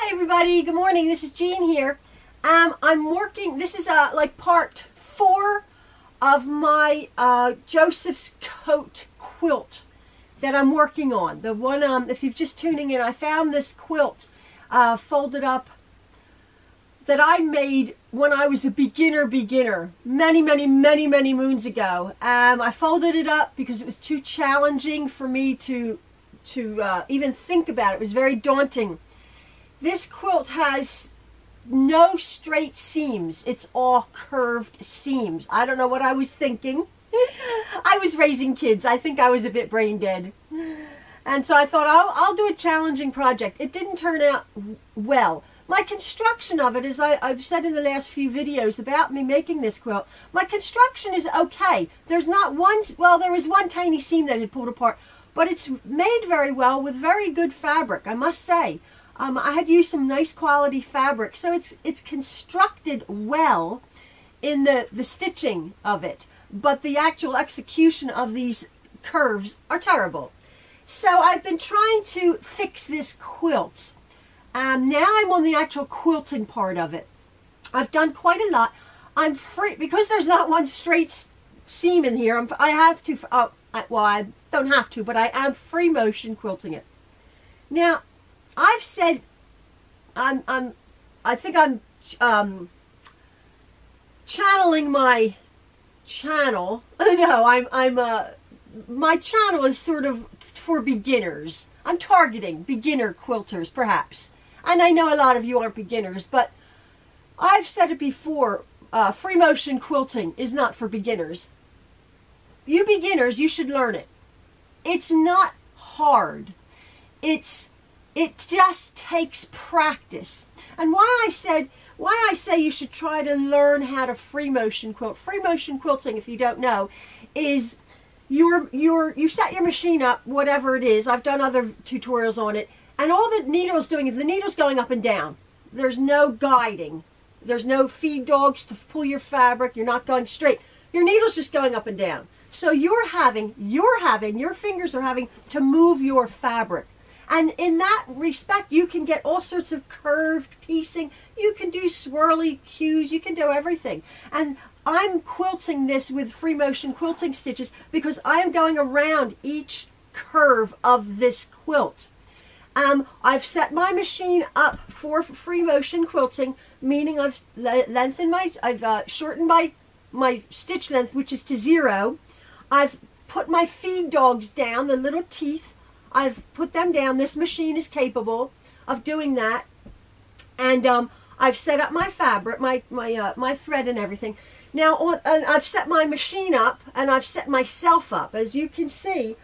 Hi everybody, good morning. This is Jean here. I'm working, this is like part 4 of my Joseph's coat quilt that I'm working on. The one, if you're just tuning in, I found this quilt folded up that I made when I was a beginner many moons ago. I folded it up because it was too challenging for me to even think about. It was very daunting. This quilt has no straight seams. It's all curved seams. I don't know what I was thinking. I was raising kids. I think I was a bit brain dead. And so I thought I'll do a challenging project. It didn't turn out well. My construction of it, as I've said in the last few videos about me making this quilt, my construction is okay. There's not one, well, there was one tiny seam that had pulled apart, but it's made very well with very good fabric, I must say. I had used some nice quality fabric, so it's constructed well in the stitching of it, but the actual execution of these curves are terrible. So I've been trying to fix this quilt. Now I'm on the actual quilting part of it. I've done quite a lot. I'm free, because there's not one straight seam in here, I have to, well, I don't have to, but I am free motion quilting it. Now, I've said, I think I'm channeling my channel. No, my channel is sort of for beginners. I'm targeting beginner quilters, perhaps. And I know a lot of you aren't beginners, but I've said it before, free motion quilting is not for beginners. You beginners, you should learn it. It's not hard. It just takes practice. And why I say you should try to learn how to free motion quilt. Free motion quilting, if you don't know, is you set your machine up, whatever it is. I've done other tutorials on it, and all the needle's doing is the needle's going up and down. There's no guiding. There's no feed dogs to pull your fabric. You're not going straight. Your needle's just going up and down. So your fingers are having to move your fabric. And in that respect, you can get all sorts of curved piecing. You can do swirly cues. You can do everything. And I'm quilting this with free motion quilting stitches because I am going around each curve of this quilt. I've set my machine up for free motion quilting, meaning I've shortened my stitch length, which is to 0. I've put my feed dogs down, the little teeth. I've put them down. This machine is capable of doing that. And I've set up my fabric, my thread and everything. Now, I've set my machine up, and I've set myself up. As you can see,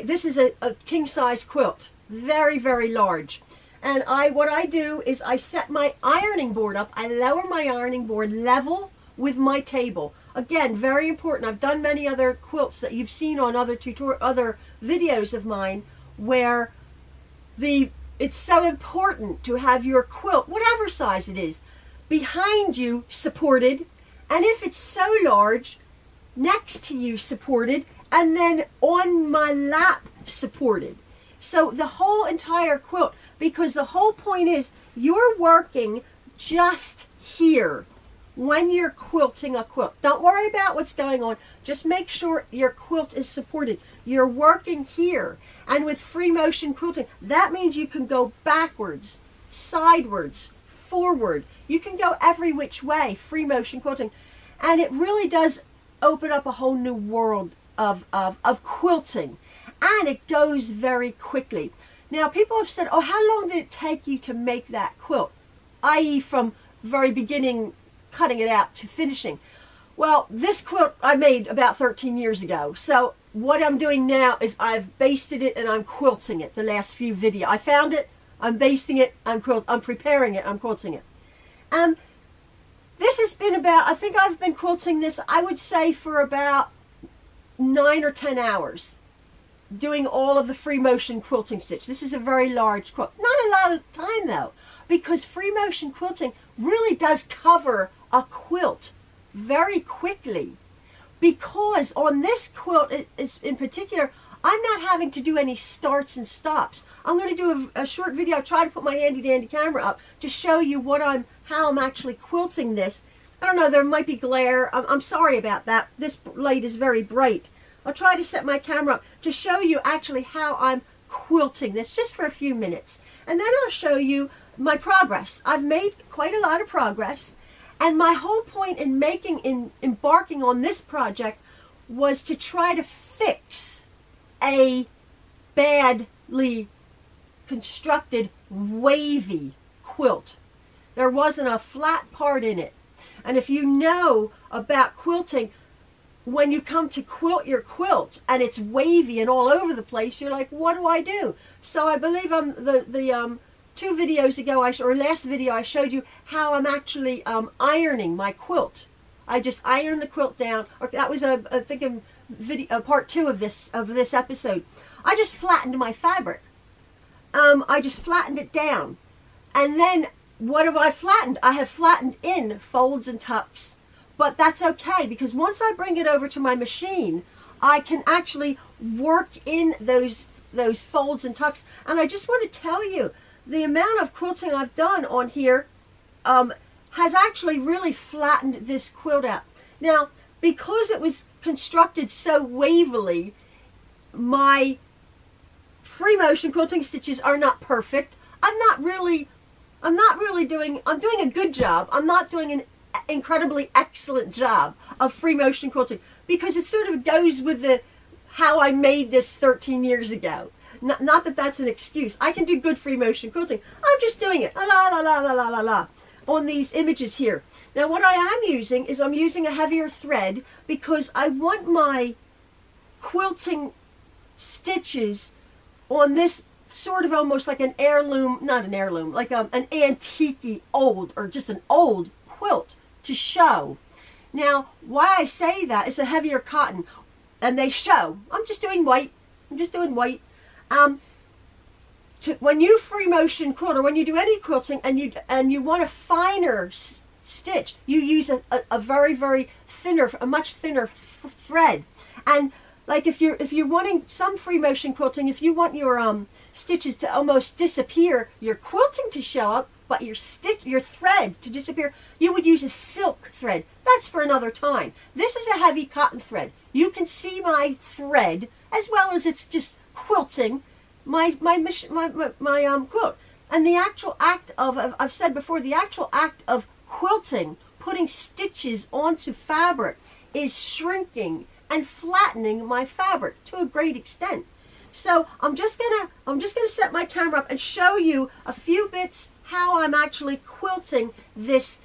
this is a king-size quilt, very large. And what I do is I set my ironing board up. I lower my ironing board level with my table. Again, very important. I've done many other quilts that you've seen on other videos of mine where it's so important to have your quilt, whatever size it is, behind you supported, and if it's so large, next to you supported, and then on my lap supported. So the whole entire quilt, because the whole point is you're working just here when you're quilting a quilt. Don't worry about what's going on. Just make sure your quilt is supported. You're working here. And with free motion quilting, that means you can go backwards, sidewards, forward. You can go every which way, free motion quilting. And it really does open up a whole new world of quilting. And it goes very quickly. Now, people have said, oh, how long did it take you to make that quilt? I.e. from very beginning, cutting it out, to finishing. Well, this quilt I made about 13 years ago. So what I'm doing now is I've basted it and I'm quilting it. The last few videos, I found it, I'm basting it, I'm preparing it, I'm quilting it. This has been about, I think I've been quilting this, I would say, for about 9 or 10 hours. Doing all of the free motion quilting stitch. This is a very large quilt. Not a lot of time though, because free motion quilting really does cover a quilt very quickly. Because on this quilt in particular, I'm not having to do any starts and stops. I'm going to do a short video. I'll try to put my handy dandy camera up to show you how I'm actually quilting this. I don't know, there might be glare. I'm sorry about that. This light is very bright. I'll try to set my camera up to show you actually how I'm quilting this just for a few minutes. And then I'll show you my progress. I've made quite a lot of progress. And my whole point in embarking on this project was to try to fix a badly constructed wavy quilt. There wasn't a flat part in it. And if you know about quilting, when you come to quilt your quilt and it's wavy and all over the place, you're like, what do I do? So I believe the 2 videos ago, or last video, I showed you how I'm actually ironing my quilt. I just iron the quilt down, or that was I think part 2 of this episode. I just flattened my fabric. I just flattened it down, and then what have I flattened? I have flattened in folds and tucks, but that's okay because once I bring it over to my machine, I can actually work in those folds and tucks. And I just want to tell you, the amount of quilting I've done on here has actually really flattened this quilt out. Now, because it was constructed so wavily, my free motion quilting stitches are not perfect. I'm doing a good job. I'm not doing an incredibly excellent job of free motion quilting because it sort of goes with how I made this 13 years ago. Not that that's an excuse. I can do good free motion quilting. I'm just doing it, la la la la la la la, on these images here. Now what I am using is I'm using a heavier thread because I want my quilting stitches on this sort of almost like an heirloom, not an heirloom, like an antique-y old, or just an old quilt to show. Now why I say that, it's a heavier cotton and they show. I'm just doing white. When you free motion quilt, or when you do any quilting and you want a finer stitch, you use a very, very thinner, a much thinner thread. And like if you're wanting some free motion quilting, if you want your stitches to almost disappear, your quilting to show up, but your thread to disappear, you would use a silk thread. That's for another time. This is a heavy cotton thread. You can see my thread as well as it's just quilting my quilt. And the actual act of, I've said before, the actual act of quilting, putting stitches onto fabric, is shrinking and flattening my fabric to a great extent. So I'm just gonna set my camera up and show you a few bits how I'm actually quilting these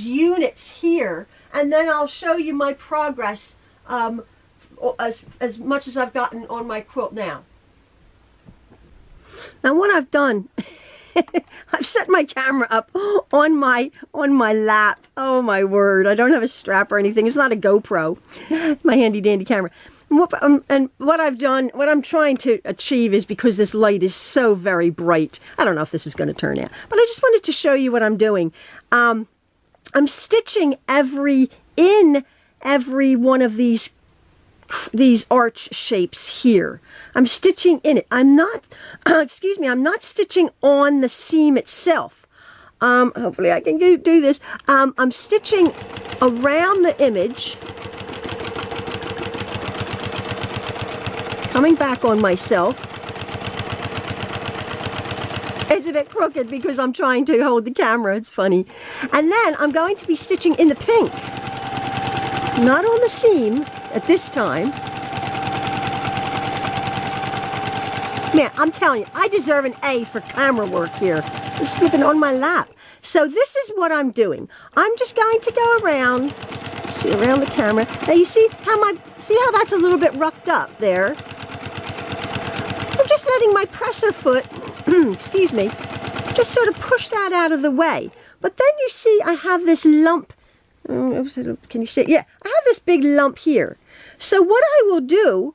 units here, and then I'll show you my progress as much as I've gotten on my quilt now. Now what I've done, I've set my camera up on my lap. Oh my word, I don't have a strap or anything. It's not a GoPro, my handy dandy camera. And what I've done, what I'm trying to achieve is, because this light is so very bright, I don't know if this is going to turn out, but I just wanted to show you what I'm doing. I'm stitching in every one of these arch shapes here. I'm stitching in it. I'm not, excuse me, I'm not stitching on the seam itself. Hopefully I can do this. I'm stitching around the image, coming back on myself. It's a bit crooked because I'm trying to hold the camera. It's funny. And then I'm going to be stitching in the pink. Not on the seam at this time. Man, I'm telling you, I deserve an A for camera work here. It's flipping on my lap. So this is what I'm doing. I'm just going to go around, see around the camera. Now you see how that's a little bit rucked up there. I'm just letting my presser foot, excuse me, just sort of push that out of the way. But then you see I have this lump. Can you see it? Yeah, I have this big lump here. So what I will do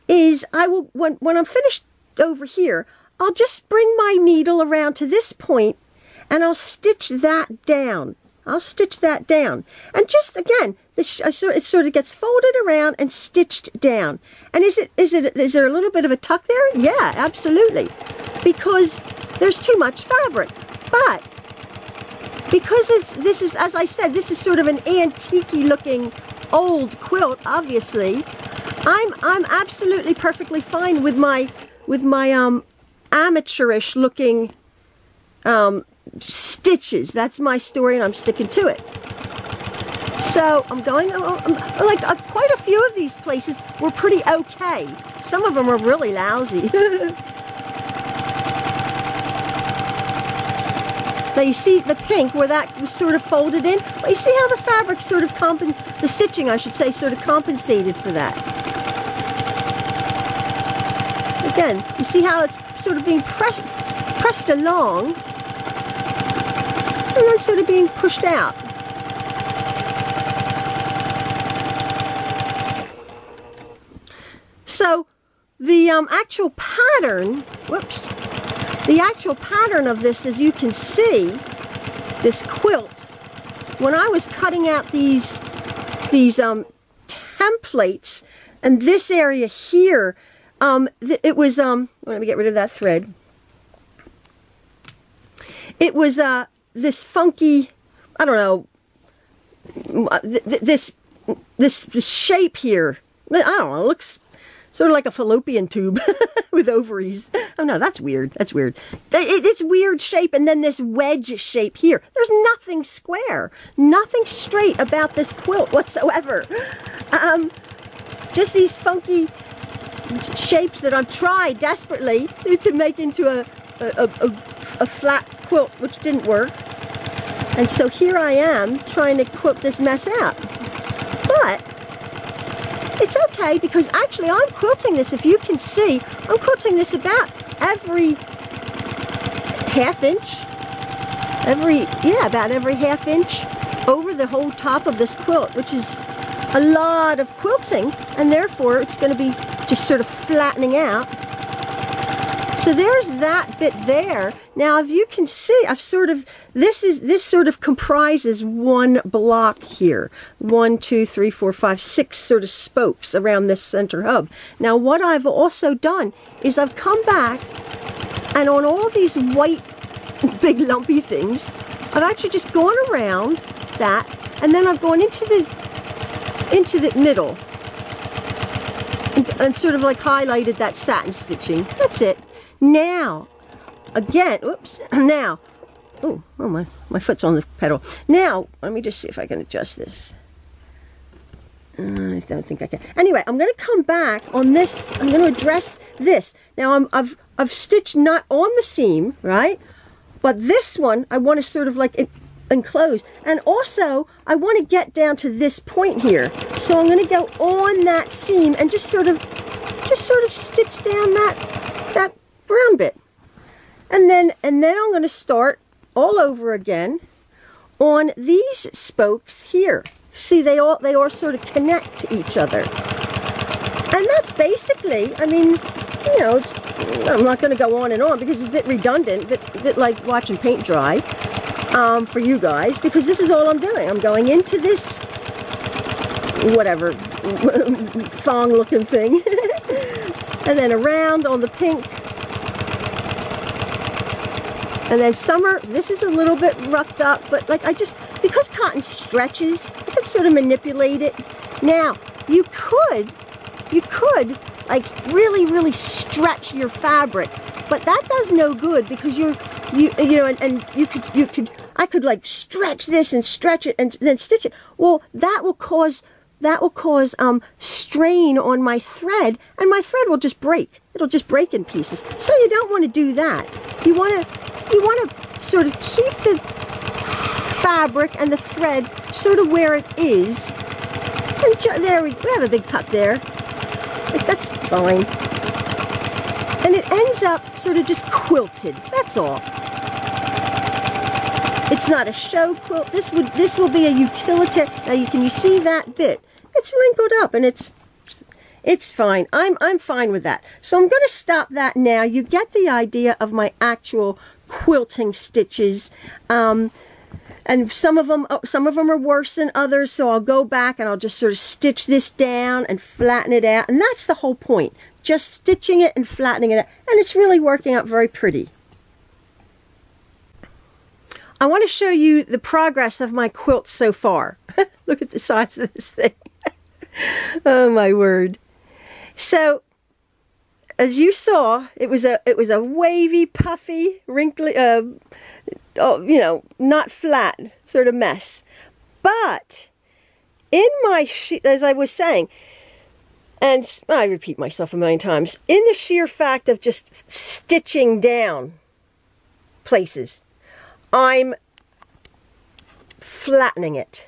is when I'm finished over here, I'll just bring my needle around to this point and I'll stitch that down. I'll stitch that down. And just again, it sort of gets folded around and stitched down. And is there a little bit of a tuck there? Yeah, absolutely. Because there's too much fabric. But because this is, as I said, this is sort of an antique-y looking old quilt, obviously, I'm absolutely perfectly fine with my amateurish looking stitches. That's my story, and I'm sticking to it. So I'm going, quite a few of these places were pretty okay. Some of them are really lousy. Now you see the pink where that was sort of folded in? Well, you see how the fabric sort of the stitching, I should say, sort of compensated for that. Again, you see how it's sort of being pressed along and then sort of being pushed out. So the actual pattern, the actual pattern of this, as you can see, this quilt, when I was cutting out these templates, and this area here, it was, let me get rid of that thread. It was this funky, I don't know, this shape here. I don't know, it looks sort of like a fallopian tube with ovaries. Oh no, that's weird. That's weird. It's weird shape, and then this wedge shape here. There's nothing square, nothing straight about this quilt whatsoever. Just these funky shapes that I've tried desperately to make into a flat quilt, which didn't work. And so here I am trying to quilt this mess out. But it's okay, because actually I'm quilting this, if you can see, I'm quilting this about every half inch. About every half inch over the whole top of this quilt, which is a lot of quilting, and therefore it's going to be just sort of flattening out. So there's that bit there. Now, if you can see, I've sort of, this sort of comprises one block here. 1, 2, 3, 4, 5, 6 sort of spokes around this center hub. Now, what I've also done is I've come back, and on all these white, big lumpy things, I've actually just gone around that, and then I've gone into the middle, and sort of like highlighted that satin stitching. That's it. Now, again, oops, now, oh, my foot's on the pedal. Now, let me just see if I can adjust this. I don't think I can. Anyway, I'm going to come back on this. I'm going to address this. Now, I've stitched not on the seam, right? But this one, I want to sort of like enclose. And also, I want to get down to this point here. So I'm going to go on that seam and just sort of stitch down that brown bit, and then I'm going to start all over again on these spokes here. See, they all sort of connect to each other, and that's basically, I mean, you know, I'm not going to go on and on because it's a bit redundant, a bit like watching paint dry for you guys, because this is all I'm doing. I'm going into this whatever thong looking thing and then around on the pink. And then summer, this is a little bit roughed up, but like because cotton stretches, I can sort of manipulate it. Now, you could like really stretch your fabric, but that does no good, because you know, and I could like stretch this and stretch it and then stitch it. Well, that will cause strain on my thread, and my thread will just break. It'll just break in pieces. So you don't want to do that. You want to sort of keep the fabric and the thread sort of where it is. And there we have a big tuck there. That's fine. And it ends up sort of just quilted. That's all. It's not a show quilt. This will be a utilitarian. Now can you see that bit? It's wrinkled up, and it's fine. I'm fine with that. So I'm going to stop that now. You get the idea of my actual quilting stitches. And some of them are worse than others, so I'll go back and I'll just sort of stitch this down and flatten it out. And that's the whole point, just stitching it and flattening it out. And it's really working out very pretty. I want to show you the progress of my quilt so far. Look at the size of this thing. Oh my word. So, as you saw, it was a wavy, puffy, wrinkly, you know, not flat sort of mess. But in my sheet, as I was saying, and I repeat myself a million times, in the sheer fact of just stitching down places, I'm flattening it.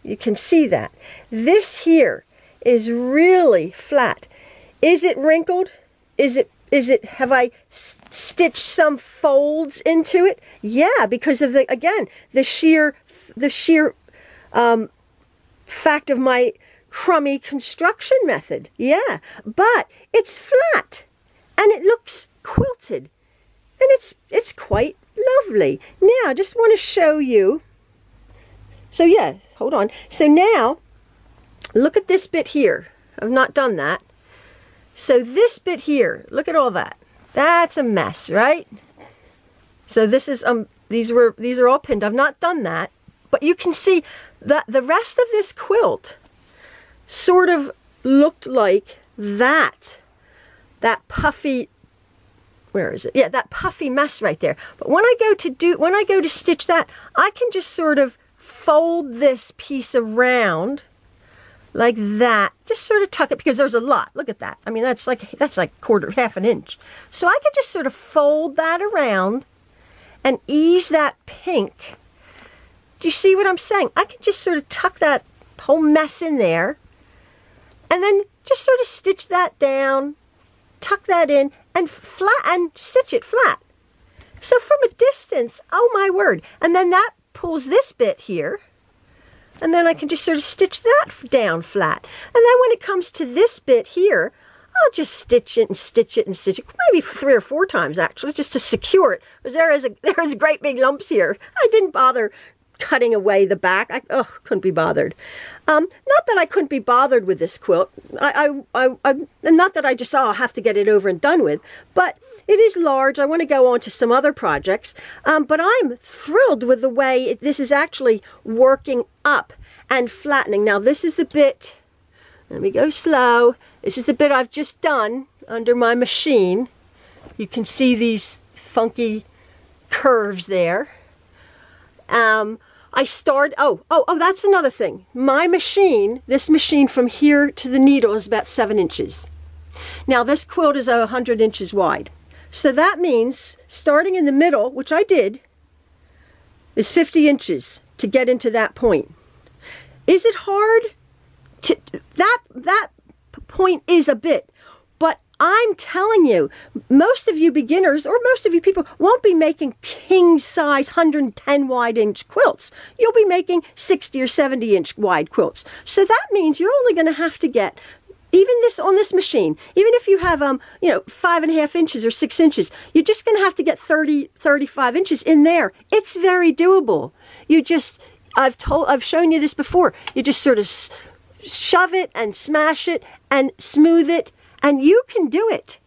You can see that. This here is really flat. Is it wrinkled? Is it, have I stitched some folds into it? Yeah, because of the, again, the sheer fact of my crummy construction method. Yeah, but it's flat and it looks quilted and it's quite lovely. Now, I just want to show you. So yeah, hold on. So now, look at this bit here. I've not done that. So this bit here, look at all that. That's a mess, right? So this is these are all pinned. I've not done that, but you can see that the rest of this quilt sort of looked like that puffy. Where is it? Yeah, that puffy mess right there. But when I go to stitch that, I can just sort of fold this piece around like that. Just sort of tuck it, because there's a lot. Look at that. I mean, that's like half an inch. So I could just sort of fold that around and ease that pink. Do you see what I'm saying? I could just sort of tuck that whole mess in there and then just sort of stitch that down, tuck that in, and stitch it flat. So from a distance, oh my word. And then that pulls this bit here, and then I can just sort of stitch that down flat. And then when it comes to this bit here, I'll just stitch it and stitch it and stitch it, maybe 3 or 4 times actually, just to secure it, because there's great big lumps here. I didn't bother cutting away the back. Couldn't be bothered. Not that I couldn't be bothered with this quilt. And not that I just, I'll have to get it over and done with, but it is large. I want to go on to some other projects, but I'm thrilled with the way this is actually working up and flattening. Now this is the bit, let me go slow. This is the bit I've just done under my machine. You can see these funky curves there. That's another thing. My machine, this machine from here to the needle is about 7 inches. Now this quilt is 100 inches wide. So that means starting in the middle, which I did, is 50 inches to get into that point. Is it hard? That point is a bit, but I'm telling you, most of you beginners, or most of you people, won't be making king size 110 wide inch quilts. You'll be making 60 or 70 inch wide quilts. So that means you're only going to have to get, even this on this machine, even if you have 5.5 inches or 6 inches, you're just going to have to get 35 inches in there. It's very doable. You just, I've shown you this before. You just sort of shove it and smash it and smooth it, and you can do it.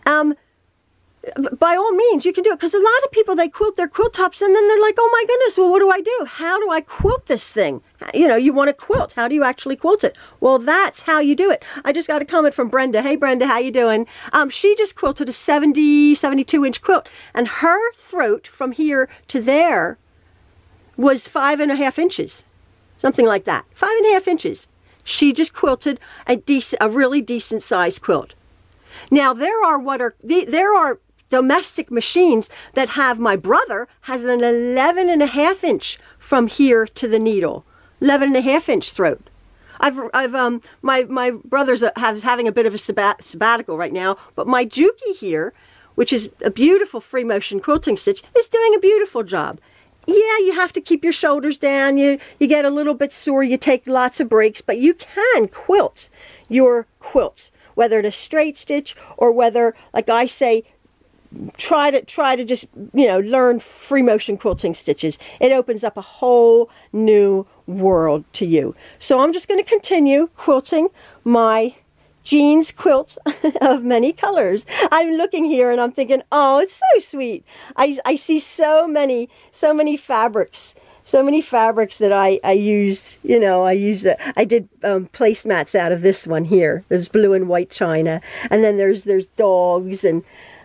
By all means, you can do it, because a lot of people, they quilt their quilt tops and then they're like, oh my goodness, well, what do I do? How do I quilt this thing? You know, you want to quilt. How do you actually quilt it? Well, that's how you do it. I just got a comment from Brenda. Hey, Brenda, how you doing? She just quilted a 72 inch quilt, and her throat from here to there was 5.5 inches, something like that. 5.5 inches. She just quilted a really decent sized quilt. Now there are domestic machines that have, my brother has an 11.5 inch from here to the needle, 11.5 inch throat. My brother's having a bit of a sabbatical right now, but my Juki here, which is a beautiful free motion quilting stitch, is doing a beautiful job. Yeah, you have to keep your shoulders down, you get a little bit sore, you take lots of breaks, but you can quilt your quilts, whether it's a straight stitch or whether, like I say, try to just, you know, learn free motion quilting stitches. It opens up a whole new world to you. So I'm just going to continue quilting my jeans quilt of many colors. I'm looking here and I'm thinking, oh, it's so sweet. I see so many fabrics. So many fabrics that I used, you know, I did placemats out of this one here. There's blue and white china, and then there's dogs, and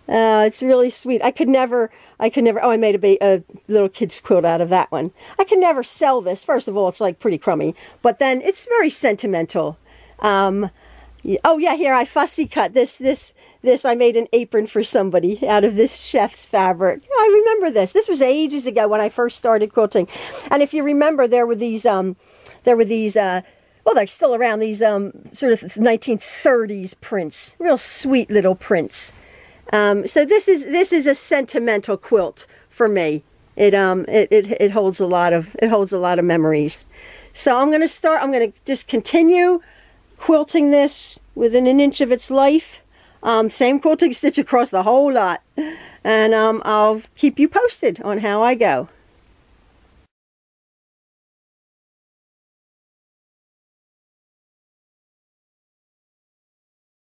it's really sweet. I could never, oh, I made a little kid's quilt out of that one. I could never sell this. First of all, it's like pretty crummy, but then it's very sentimental. Oh yeah, here I fussy cut this. I made an apron for somebody out of this chef's fabric. I remember this. This was ages ago when I first started quilting. And if you remember, there were these, well, they're still around, these sort of 1930s prints, real sweet little prints. So this is a sentimental quilt for me. It holds a lot of memories. So I'm going to just continue quilting this within an inch of its life. Same quilting stitch across the whole lot, and I'll keep you posted on how I go.